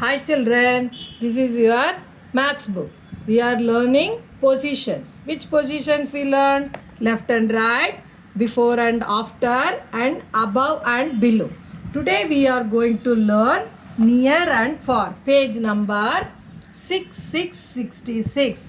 Hi children, this is your maths book. We are learning positions. Which positions we learn? Left and right, before and after, and above and below. Today we are going to learn near and far. Page number 6666.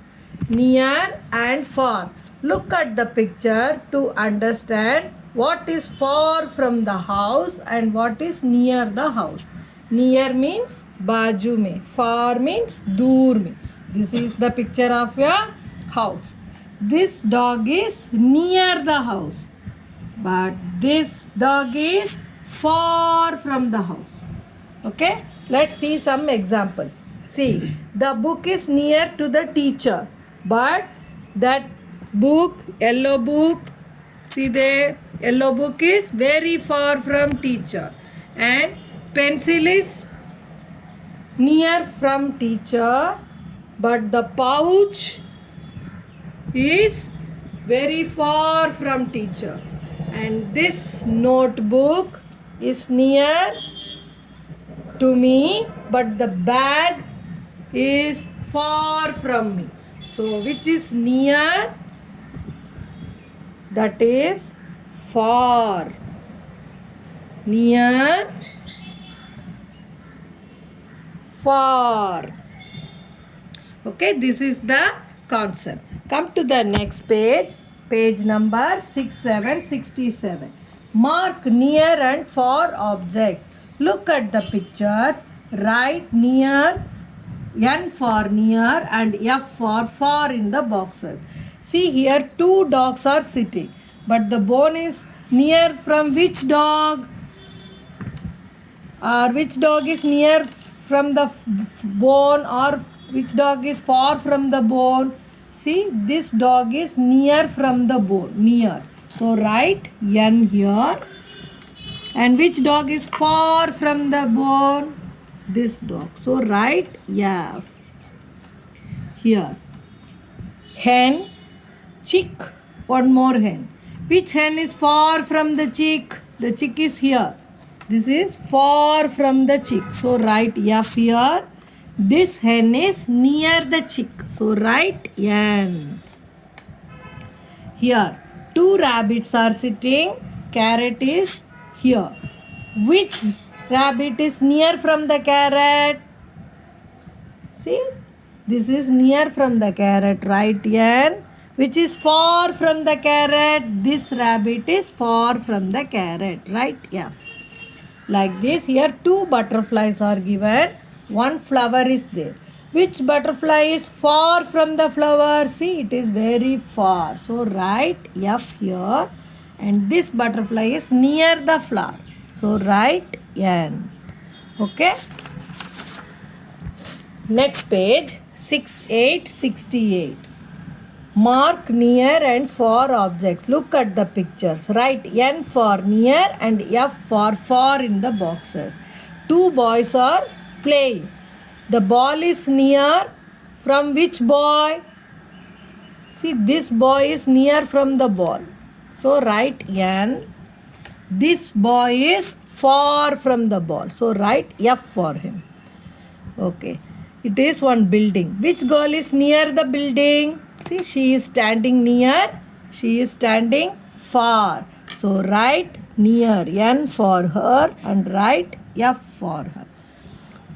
Near and far. Look at the picture to understand what is far from the house and what is near the house. Near means बाजू में, far means दूर में. This is the picture of your house. This dog is near the house, but this dog is far from the house. Okay, let's see some example. See, the book is near to the teacher, but that book, yellow book, see there, yellow book is very far from teacher, and pencil is near from teacher, but the pouch is very far from teacher, and this notebook is near to me, but the bag is far from me. So which is near? That is far. Near, far. Okay, this is the concept. Come to the next page. Page number 6767. Mark near and far objects. Look at the pictures. Write near, N for near and F for far in the boxes. See here, two dogs are sitting, but the bone is near from which dog? Or which dog is near from the bone, or which dog is far from the bone? See, this dog is near from the bone, near. So write N here. And which dog is far from the bone? This dog. So write F here. Hen, chick, one more hen. Which hen is far from the chick? The chick is here. This is far from the chick. So write F here. This hen is near the chick. So write N. Here, two rabbits are sitting. Carrot is here. Which rabbit is near from the carrot? See, this is near from the carrot. Write N. Which is far from the carrot? This rabbit is far from the carrot. Write F. Like this, here two butterflies are given. One flower is there. Which butterfly is far from the flower? See, it is very far. So write F here. And this butterfly is near the flower. So write N. Okay. Next page, 6868. Mark near and far objects. Look at the pictures. Write N for near and F for far in the boxes. Two boys are playing. The ball is near from which boy? See, this boy is near from the ball. So write N. This boy is far from the ball. So write F for him. Okay. It is one building. Which girl is near the building? See, she is standing near. She is standing far. So write near, N for her, and write F for her.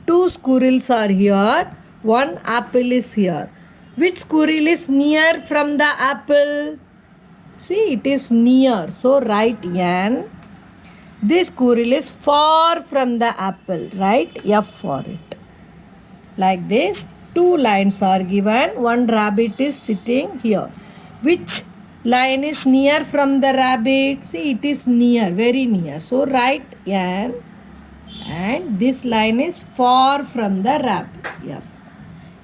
Two squirrels are here. One apple is here. Which squirrel is near from the apple? See, it is near. So write N. This squirrel is far from the apple. Write F for it. Like this, two lines are given. One rabbit is sitting here. Which line is near from the rabbit? See, it is near, very near. So write N. And this line is far from the rabbit. Yeah.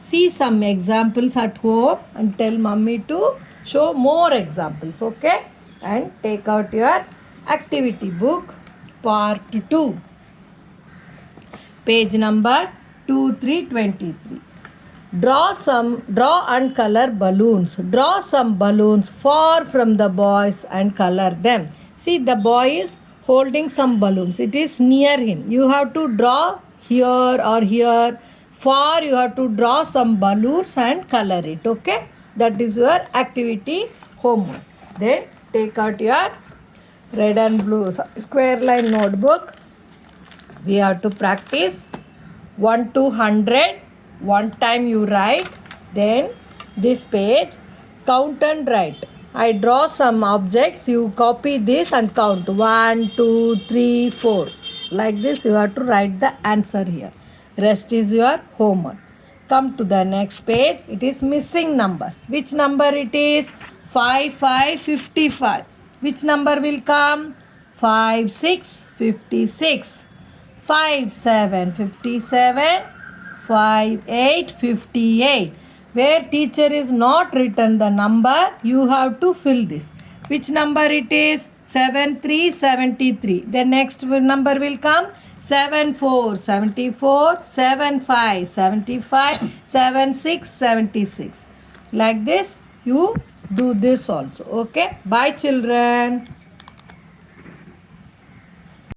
See some examples at home and tell mommy to show more examples. Okay? And take out your activity book, part 2. Page number 2323. Draw and color balloons. Draw some balloons far from the boys and color them. See, the boy is holding some balloons. It is near him. You have to draw here or here. For you have to draw some balloons and color it. Okay, that is your activity homework. Then take out your red and blue square line notebook. We have to practice 1 to 100. One time you write, then this page count and write. I draw some objects, you copy this and count 1 2 3 4. Like this you have to write the answer here. Rest is your homework. Come to the next page. It is missing numbers. Which number it is? 5 5 55. Which number will come? 5 6 56. 5 7 57. 5 8 58. Where teacher is not written the number, you have to fill this. Which number it is? 7 3 73. The next number will come 7 4 74. 7 5 75. 7 6 76. Like this you do this also. Okay. Bye children.